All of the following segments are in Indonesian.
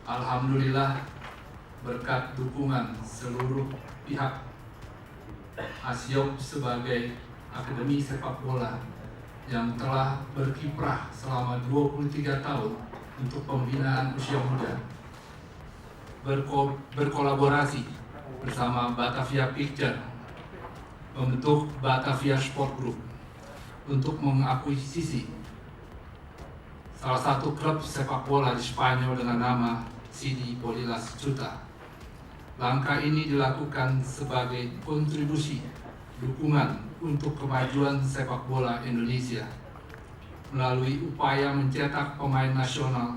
Alhamdulillah, berkat dukungan seluruh pihak, ASIOP sebagai akademi sepak bola yang telah berkiprah selama 23 tahun untuk pembinaan usia muda, berkolaborasi bersama Batavia Picture membentuk Batavia Sport Group untuk mengakuisisi salah satu klub sepak bola di Spanyol dengan nama CD Polilas Ceuta. Langkah ini dilakukan sebagai kontribusi dukungan untuk kemajuan sepak bola Indonesia melalui upaya mencetak pemain nasional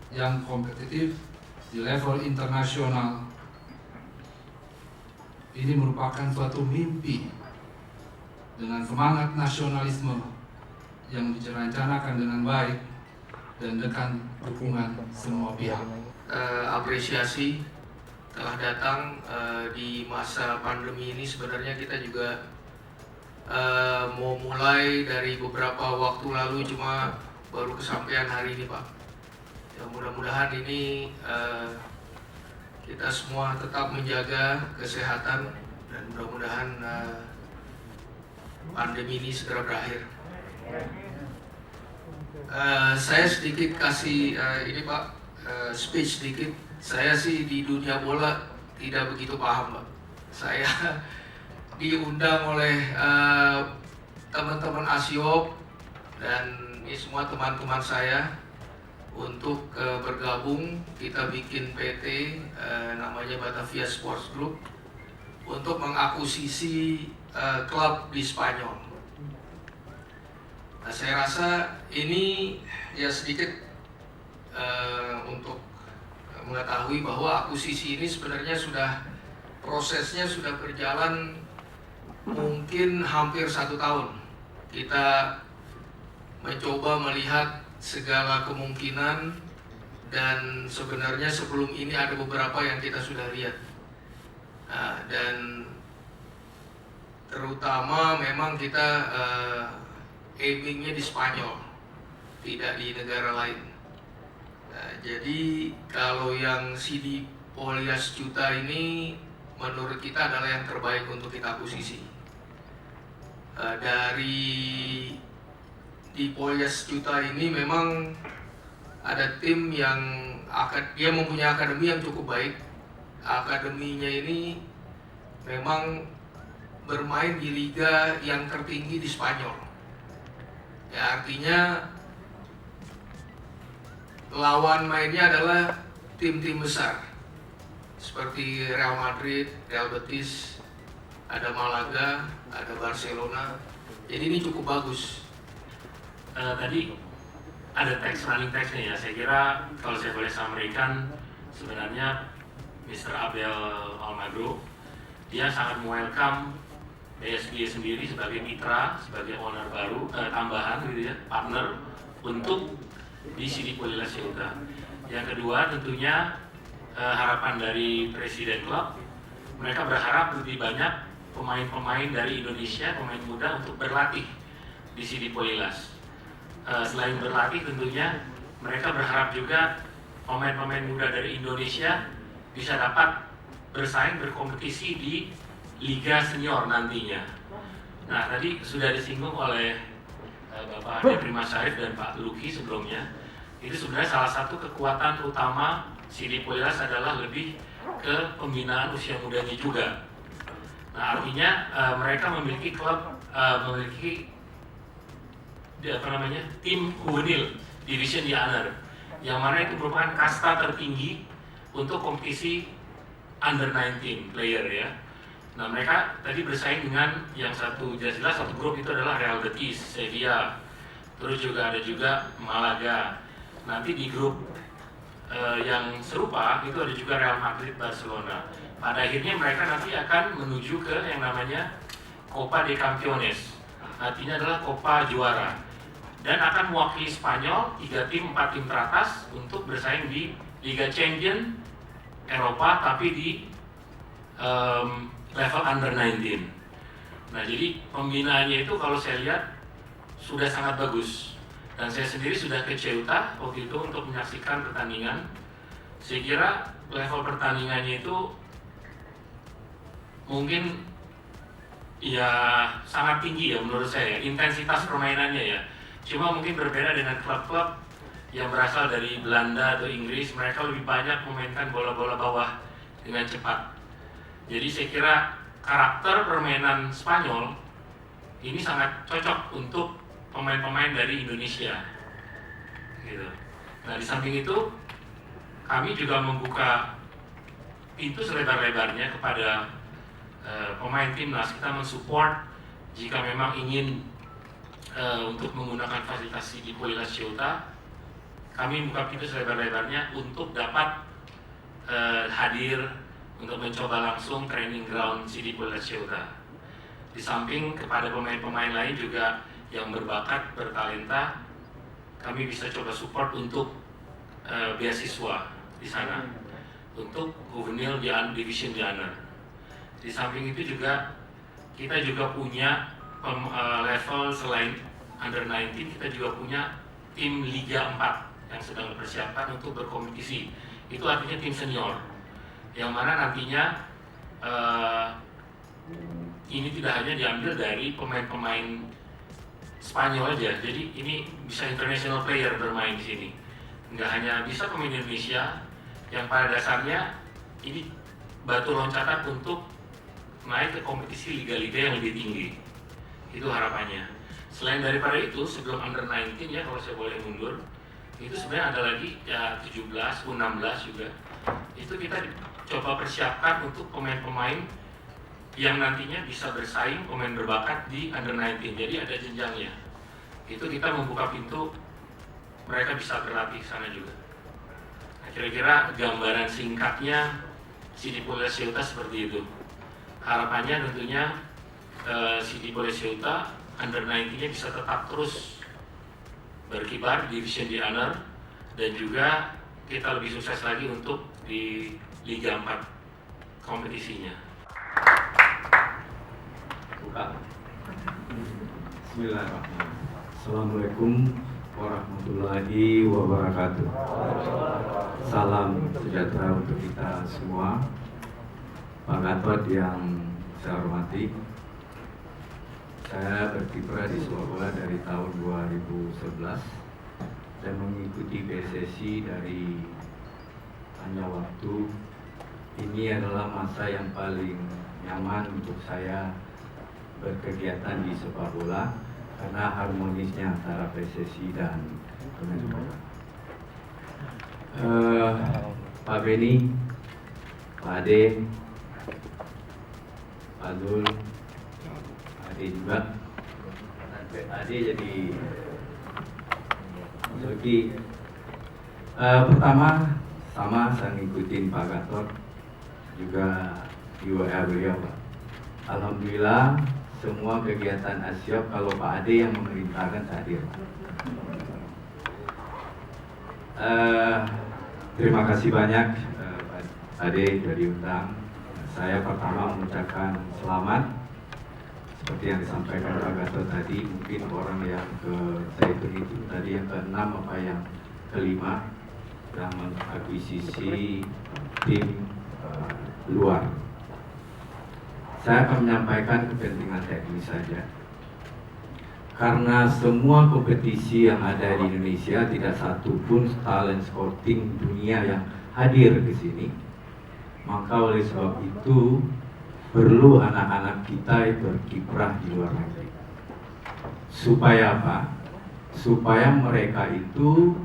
yang kompetitif di level internasional. Ini merupakan suatu mimpi dengan semangat nasionalisme yang direncanakan dengan baik dan dengan dukungan semua pihak. Apresiasi telah datang di masa pandemi ini. Sebenarnya kita juga mau mulai dari beberapa waktu lalu, cuma baru kesampaian hari ini, Pak. Ya, mudah-mudahan ini kita semua tetap menjaga kesehatan dan mudah-mudahan pandemi ini segera berakhir. Saya sedikit kasih ini, Pak, speech sedikit. Saya sih di dunia bola tidak begitu paham, Pak. Saya diundang oleh teman-teman ASIOP dan ini semua teman-teman saya untuk bergabung. Kita bikin PT namanya Batavia Sports Group untuk mengakuisisi klub di Spanyol. Nah, saya rasa ini ya sedikit untuk mengetahui bahwa akuisisi ini sebenarnya prosesnya sudah berjalan mungkin hampir 1 tahun. Kita mencoba melihat segala kemungkinan dan sebenarnya sebelum ini ada beberapa yang kita sudah lihat. Nah, dan terutama memang kita aimingnya di Spanyol, tidak di negara lain. Nah, jadi kalau yang CD Polilas Ceuta ini menurut kita adalah yang terbaik untuk kita akuisisi. Di Polilas Ceuta ini memang ada tim yang dia mempunyai akademi yang cukup baik. Akademinya ini memang bermain di liga yang tertinggi di Spanyol. Ya, artinya lawan mainnya adalah tim-tim besar seperti Real Madrid, Real Betis, ada Malaga, ada Barcelona. Jadi ini cukup bagus. Tadi ada running text-nya ya. Saya kira kalau saya boleh sampaikan, sebenarnya Mr. Abel Almagro dia sangat welcome BSG sendiri sebagai mitra, sebagai owner baru, tambahan gitu ya, partner untuk di CD Polilas Ceuta. Yang kedua tentunya harapan dari Presiden Klub, mereka berharap lebih banyak pemain-pemain dari Indonesia, pemain muda untuk berlatih di CD Polilas. Selain berlatih tentunya mereka berharap juga pemain-pemain muda dari Indonesia bisa dapat bersaing berkompetisi di Liga Senior nantinya. Nah, tadi sudah disinggung oleh Bapak Depri Mas Syarif dan Pak Luki sebelumnya. Itu sebenarnya salah satu kekuatan utama CD Polilas adalah lebih ke pembinaan usia mudanya juga. Nah, artinya mereka memiliki klub, memiliki tim juvenil division di under, yang mana itu merupakan kasta tertinggi untuk kompetisi under 19 player ya. Nah, mereka tadi bersaing dengan yang jelas satu grup itu adalah Real Betis, Sevilla, terus juga ada Malaga. Nanti di grup yang serupa itu ada juga Real Madrid, Barcelona. Pada akhirnya mereka nanti akan menuju ke yang namanya Copa de Campeones, artinya adalah Copa Juara, dan akan mewakili Spanyol 3 tim 4 tim teratas untuk bersaing di Liga Champion Eropa, tapi di level under 19. Nah, jadi pembinaannya itu kalau saya lihat sudah sangat bagus, dan saya sendiri sudah ke Ceuta waktu itu untuk menyaksikan pertandingan. Saya kira level pertandingannya itu mungkin ya sangat tinggi ya menurut saya, intensitas permainannya ya. Cuma mungkin berbeda dengan klub-klub yang berasal dari Belanda atau Inggris, mereka lebih banyak memainkan bola-bola bawah dengan cepat. Jadi saya kira karakter permainan Spanyol ini sangat cocok untuk pemain-pemain dari Indonesia, gitu. Nah, di samping itu kami juga membuka pintu selebar-lebarnya kepada pemain timnas. Kita mensupport jika memang ingin untuk menggunakan fasilitas di Pulilas Ceuta. Kami membuka pintu selebar-lebarnya untuk dapat hadir untuk mencoba langsung training ground CD Pulilas Ceuta. Di samping kepada pemain-pemain lain juga yang berbakat, bertalenta, kami bisa coba support untuk beasiswa di sana untuk juvenil di division di under. Di samping itu juga kita juga punya level selain under 19, kita juga punya tim Liga 4 yang sedang dipersiapkan untuk berkompetisi. Itu artinya tim senior, yang mana nantinya ini tidak hanya diambil dari pemain-pemain Spanyol aja, jadi ini bisa international player bermain di sini. Nggak hanya bisa pemain Indonesia, yang pada dasarnya ini batu loncatan untuk naik ke kompetisi liga-liga yang lebih tinggi. Itu harapannya. Selain daripada itu, sebelum under 19 ya, kalau saya boleh mundur, itu sebenarnya ada lagi ya 17, U16 juga. Itu kita coba persiapkan untuk pemain-pemain yang nantinya bisa bersaing, pemain berbakat di under 19. Jadi ada jenjangnya. Itu kita membuka pintu, mereka bisa berlatih sana juga. Nah, kira-kira gambaran singkatnya CD Pulilas Ceuta seperti itu. Harapannya tentunya CD Pulilas Ceuta under 19-nya bisa tetap terus berkibar di division di under, dan juga kita lebih sukses lagi untuk di Liga 4 kompetisinya. Buka. Bismillahirrahmanirrahim. Assalamualaikum warahmatullahi wabarakatuh. Salam sejahtera untuk kita semua. Pak Gatot yang saya hormati, saya berkiprah di sepak bola dari tahun 2011 dan mengikuti PSSI dari panjang waktu. Ini adalah masa yang paling nyaman untuk saya berkegiatan di sepak bola karena harmonisnya antara PSSI dan Kemenpora. Pak Beni, Pak Ade, Pak Zul, Ade juga, Ade jadi Zoki. Pertama, sama saya ngikutin Pak Gatot juga di WA beliau, Pak. Alhamdulillah semua kegiatan ASIOP kalau Pak Ade yang memerintahkan hadir. Terima kasih banyak Pak Ade sudah diundang. Saya pertama mengucapkan selamat seperti yang disampaikan Pak Gatot tadi. Mungkin orang yang saya hitung itu tadi yang ke-6 apa yang ke-5 yang mengakuisisi tim luar. Saya akan menyampaikan kepentingan teknis saja. Karena semua kompetisi yang ada di Indonesia tidak satu pun talent scouting dunia yang hadir di sini. Maka oleh sebab itu perlu anak-anak kita berkiprah di luar negeri. Supaya apa? Supaya mereka itu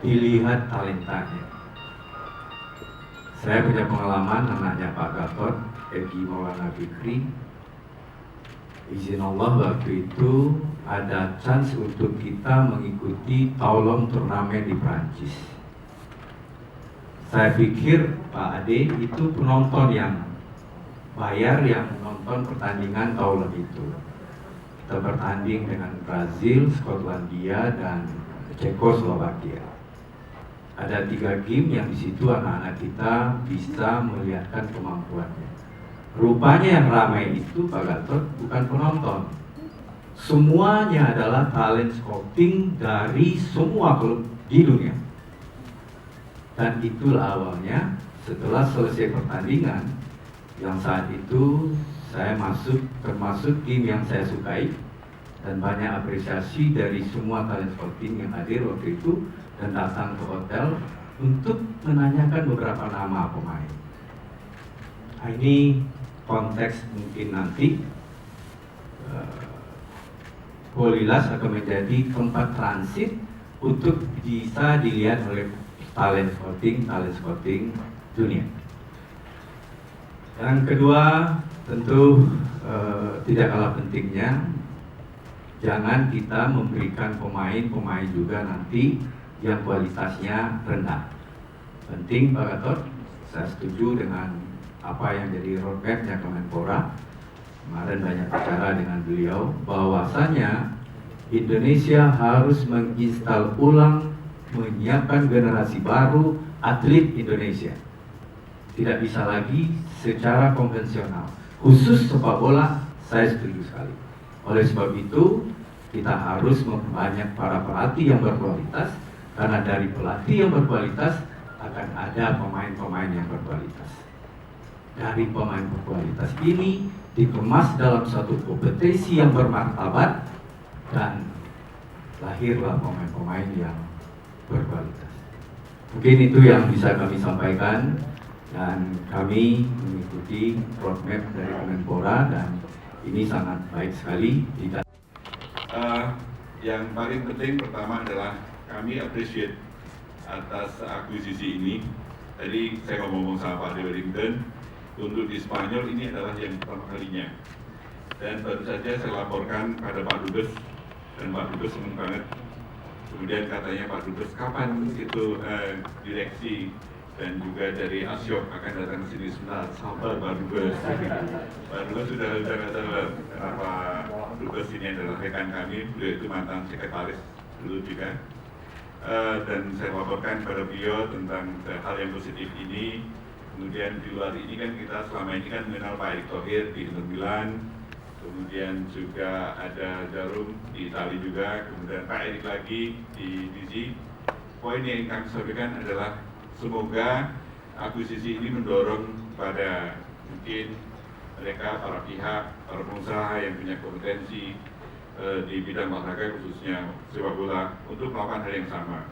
dilihat talentanya. Saya punya pengalaman, anaknya Pak Gatot, Egy Maulana Fikri. Izin Allah waktu itu ada chance untuk kita mengikuti taulon turnamen di Prancis. Saya pikir Pak Ade itu penonton yang bayar, yang menonton pertandingan taulon itu. Kita bertanding dengan Brazil, Skotlandia, dan Cekoslovakia. Ada 3 game yang di situ anak-anak kita bisa melihatkan kemampuannya. Rupanya yang ramai itu Pak Gatot bukan penonton. Semuanya adalah talent scouting dari semua klub di dunia. Dan itulah awalnya setelah selesai pertandingan yang saat itu saya termasuk tim yang saya sukai dan banyak apresiasi dari semua talent scouting yang hadir waktu itu dan datang ke hotel untuk menanyakan beberapa nama pemain. Nah, ini konteks mungkin nanti Polilas akan menjadi tempat transit untuk bisa dilihat oleh talent scouting dunia. Yang kedua, tentu tidak kalah pentingnya, jangan kita memberikan pemain juga nanti yang kualitasnya rendah. Penting Pak Gatot, saya setuju dengan apa yang jadi roadmap-nya Kemenpora. Kemarin banyak bicara dengan beliau bahwasanya Indonesia harus menginstal ulang, menyiapkan generasi baru atlet Indonesia. Tidak bisa lagi secara konvensional. Khusus sepak bola, saya setuju sekali. Oleh sebab itu, kita harus memperbanyak para pelatih yang berkualitas, karena dari pelatih yang berkualitas akan ada pemain-pemain yang berkualitas. Dari pemain berkualitas ini dikemas dalam satu kompetisi yang bermartabat dan lahirlah pemain-pemain yang berkualitas. Mungkin itu yang bisa kami sampaikan dan kami mengikuti roadmap dari Kemenpora dan ini sangat baik sekali. Yang paling penting pertama adalah kami appreciate atas akuisisi ini. Tadi saya ngomong sama Pak De Wellington, untuk di Spanyol ini adalah yang pertama kalinya. Dan baru saja saya laporkan pada Pak Dubes, dan Pak Dubes senang banget. Kemudian katanya Pak Dubes, kapan itu direksi dan juga dari Asyok akan datang ke sini sebentar, sabar Pak Dubes. Pak Dubes sudah nggak sabar, karena Pak Dubes ini adalah rekan kami, beliau itu mantan sekretaris dulu juga. Dan saya laporkan pada beliau tentang hal yang positif ini. Kemudian di luar ini kan kita selama ini kan mengenal Pak Erick Thohir di Inter Milan, kemudian juga ada Jarum di Itali juga, kemudian Pak Erick lagi di Fiji. Poin yang kami sampaikan adalah semoga akuisisi ini mendorong pada mungkin mereka, para pihak, para pengusaha yang punya kompetensi di bidang olahraga khususnya sepak bola untuk melakukan hal yang sama.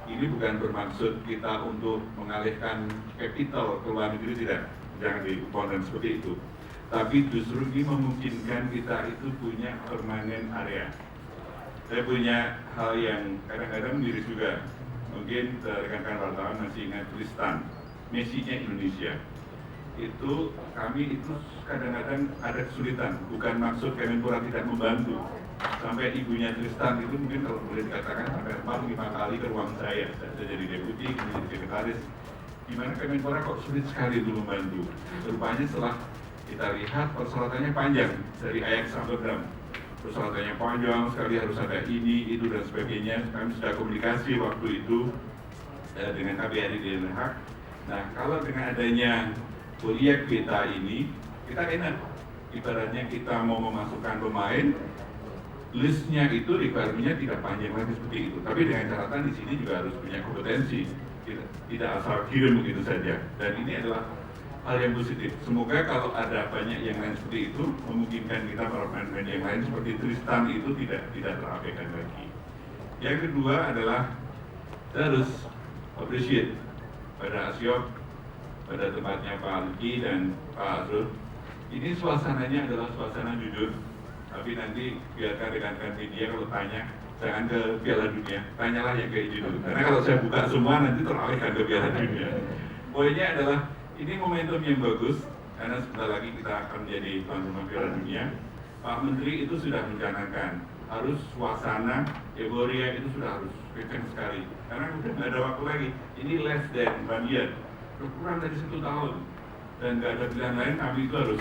Ini bukan bermaksud kita untuk mengalihkan kapital ke luar negeri, tidak, jangan diumpulkan seperti itu. Tapi justru ini memungkinkan kita itu punya permanen area. Saya punya hal yang kadang-kadang miris juga. Mungkin rekan-rekan wartawan masih ingat Tristan, Messi-nya Indonesia. Itu kami itu kadang-kadang ada kesulitan. Bukan maksud Kemenpora tidak membantu. Sampai ibunya Tristan itu mungkin kalau boleh dikatakan sampai 4-5 kali ke ruang saya jadi deputi, kemudian jadi sekretaris. Gimana Kemenpora kok sulit sekali itu membantu. Rupanya setelah kita lihat persyaratannya panjang dari Ajax Amsterdam. Persyaratannya panjang sekali, harus ada ini, itu dan sebagainya. Kami sudah komunikasi waktu itu dengan KBRI di Den Haag. Nah, kalau dengan adanya proyek kita ini, kita enak. Ibaratnya kita mau memasukkan pemain, listnya itu requirement-nya tidak panjang lagi seperti itu. Tapi dengan catatan di sini juga harus punya kompetensi, tidak asal kirim begitu saja. Dan ini adalah hal yang positif. Semoga kalau ada banyak yang lain seperti itu, memungkinkan kita para pemain yang lain seperti Tristan itu tidak terabaikan lagi. Yang kedua adalah kita harus appreciate pada Asyok, pada tempatnya Pak Luki dan Pak Azrul. Ini suasananya adalah suasana jujur, tapi nanti biarkan rekan-rekan media kalau tanya, jangan ke Piala Dunia, tanyalah yang kayak gitu. Karena kalau saya buka semua nanti teralihkan ke Piala Dunia. Poinnya adalah ini momentum yang bagus, karena sebentar lagi kita akan menjadi tuan rumah Piala Dunia. Pak Menteri itu sudah mencanangkan, harus suasana euforia itu sudah harus kencang sekali. Karena udah nggak ada waktu lagi, ini less than 1 year, kurang dari 1 tahun. Dan nggak ada pilihan lain, kami itu harus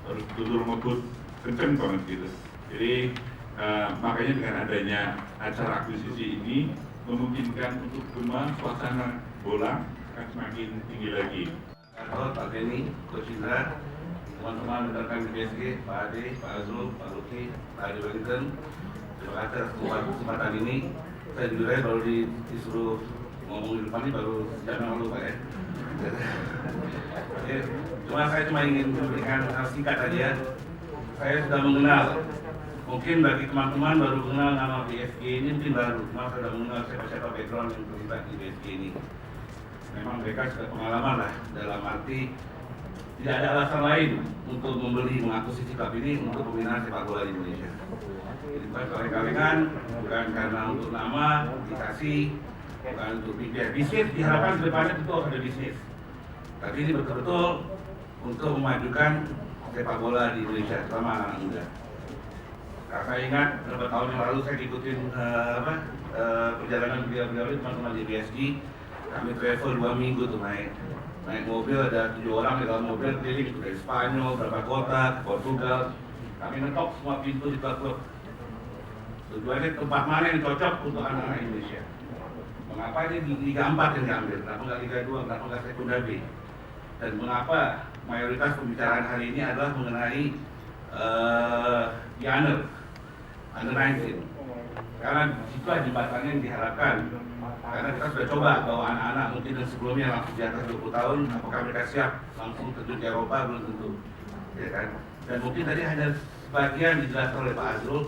betul-betul ngebut kenceng banget gitu. Jadi makanya dengan adanya acara akuisisi ini memungkinkan untuk semua suasana bola akan semakin tinggi lagi. Pak Benny, Coach Indra, teman-teman rekan di BSG, Pak Ade, Pak Azrul, Pak Luki, Pak Ade Wellington, terima kasih atas kesempatan ini. Saya jujur aja baru disuruh ngomong di depan ini baru jam yang lalu Pak ya. Saya cuma ingin memberikan singkat aja. Saya sudah mengenal, mungkin bagi teman-teman baru mengenal nama BSG ini mungkin baru, cuma sudah mengenal siapa-siapa background yang terlibat di BSG ini. Memang mereka sudah pengalaman lah, dalam arti tidak ada alasan lain untuk mengakuisisi klub ini untuk pembinaan sepak bola di Indonesia. Jadi bukan kaleng-kalengan, bukan karena untuk nama, dikasih, bukan untuk bisnis, diharapkan ke depannya itu ada bisnis. Tapi ini betul-betul untuk memajukan sepak bola di Indonesia, terutama anak-anak muda. Karena saya ingat beberapa tahun yang lalu saya ikutin perjalanan beliau-beliau teman-teman di BSG. Kami travel 2 minggu tuh naik mobil, ada 7 orang di dalam mobil keliling dari Spanyol, beberapa kota, ke Portugal. Kami ngetok semua pintu di klub. Tujuannya tempat mana yang cocok untuk anak-anak Indonesia. Mengapa ini di Liga 4 yang diambil? Kenapa nggak Liga 2? Kenapa nggak Sekunda B? Dan mengapa mayoritas pembicaraan hari ini adalah mengenai Under 19? Karena situlah jembatannya yang diharapkan. Karena kita sudah coba bahwa anak-anak mungkin yang sebelumnya langsung di atas 20 tahun, apakah mereka siap langsung terjun ke Eropa? Belum tentu, ya kan? Dan mungkin tadi hanya sebagian dijelaskan oleh Pak Azrul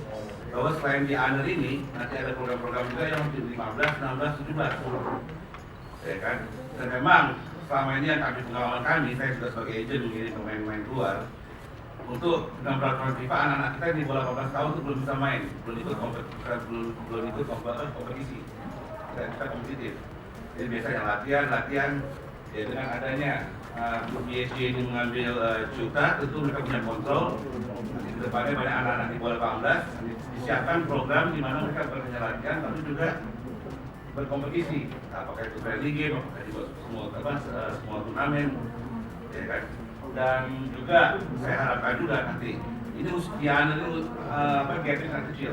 bahwa selain di under ini nanti ada program-program juga yang untuk 15, 16, 17, ya kan? Dan memang selama ini yang pengalaman kami, saya juga sebagai agent mengirim pemain-pemain keluar untuk dalam peraturan FIFA anak-anak kita di bawah 18 tahun itu belum bisa main, belum ikut kompetisi. Dan kita kompetitif. Jadi biasanya latihan ya dengan adanya BSG ini mengambil Cuta, tentu mereka punya kontrol. Di depannya banyak anak-anak di bawah 18 disiapkan program di mana mereka berhanya latihan tapi juga berkompetisi. Apakah itu friendly game, apakah di semua turnamen, ya kan? Dan juga saya harapkan juga nanti ini di anak ini gapnya sangat kecil.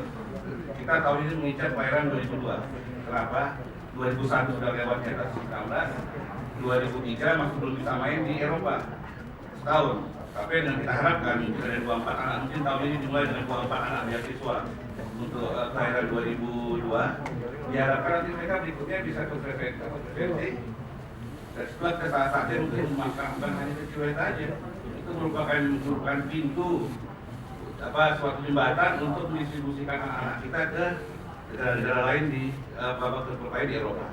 Kita tahun ini mengincar pelayaran 2002. Kenapa? 2001 sudah lewat di atas 19, 2003 masih belum bisa main di Eropa setahun. Tapi yang kita harapkan dari 24 anak, mungkin tahun ini dimulai dengan 24 anak beasiswa untuk kelahiran 2002. Diharapkan nanti mereka berikutnya bisa ke preferensi. Dan setelah ke saat-saatnya mungkin bukan hanya kecil aja. Itu merupakan pintu suatu jembatan untuk mendistribusikan anak-anak kita ke negara-negara lain di babak terpercaya di Eropa.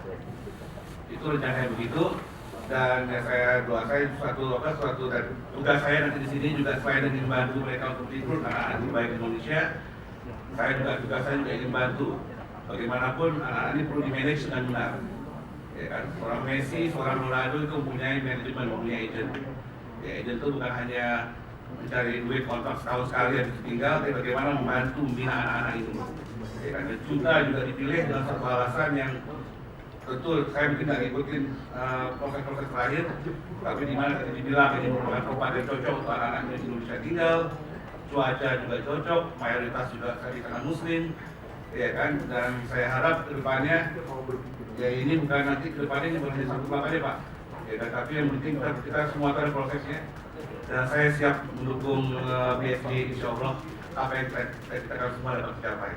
Itu rencananya begitu, dan saya suatu dan tugas saya nanti di sini juga selain ingin membantu mereka untuk rekrut anak-anak terbaik di Indonesia, tugas saya juga ingin bantu bagaimanapun anak-anak ini perlu di-manage dengan benar. Ya kan, seorang Messi, seorang Ronaldo itu mempunyai manajemen, mempunyai agent. Ya, agent itu bukan hanya mencari duit kontrak setahun sekali habis tinggal, tapi bagaimana membantu membina anak-anak itu. Ya, karena Cuta juga dipilih dengan satu alasan yang betul, saya mungkin tidak ngikutin proses-proses terakhir, tapi di mana tadi dibilang ini merupakan tempat yang cocok untuk anak-anak Indonesia tinggal, cuaca juga cocok, mayoritas juga di kalangan Muslim, ya kan. Dan saya harap kedepannya ya ini bukan nanti kedepannya ini bukan hanya satu klub aja Pak, ya kan, tapi yang penting kita semua tahu prosesnya. Dan saya siap mendukung BSG, insya Allah apa yang kita semua dapat tercapai.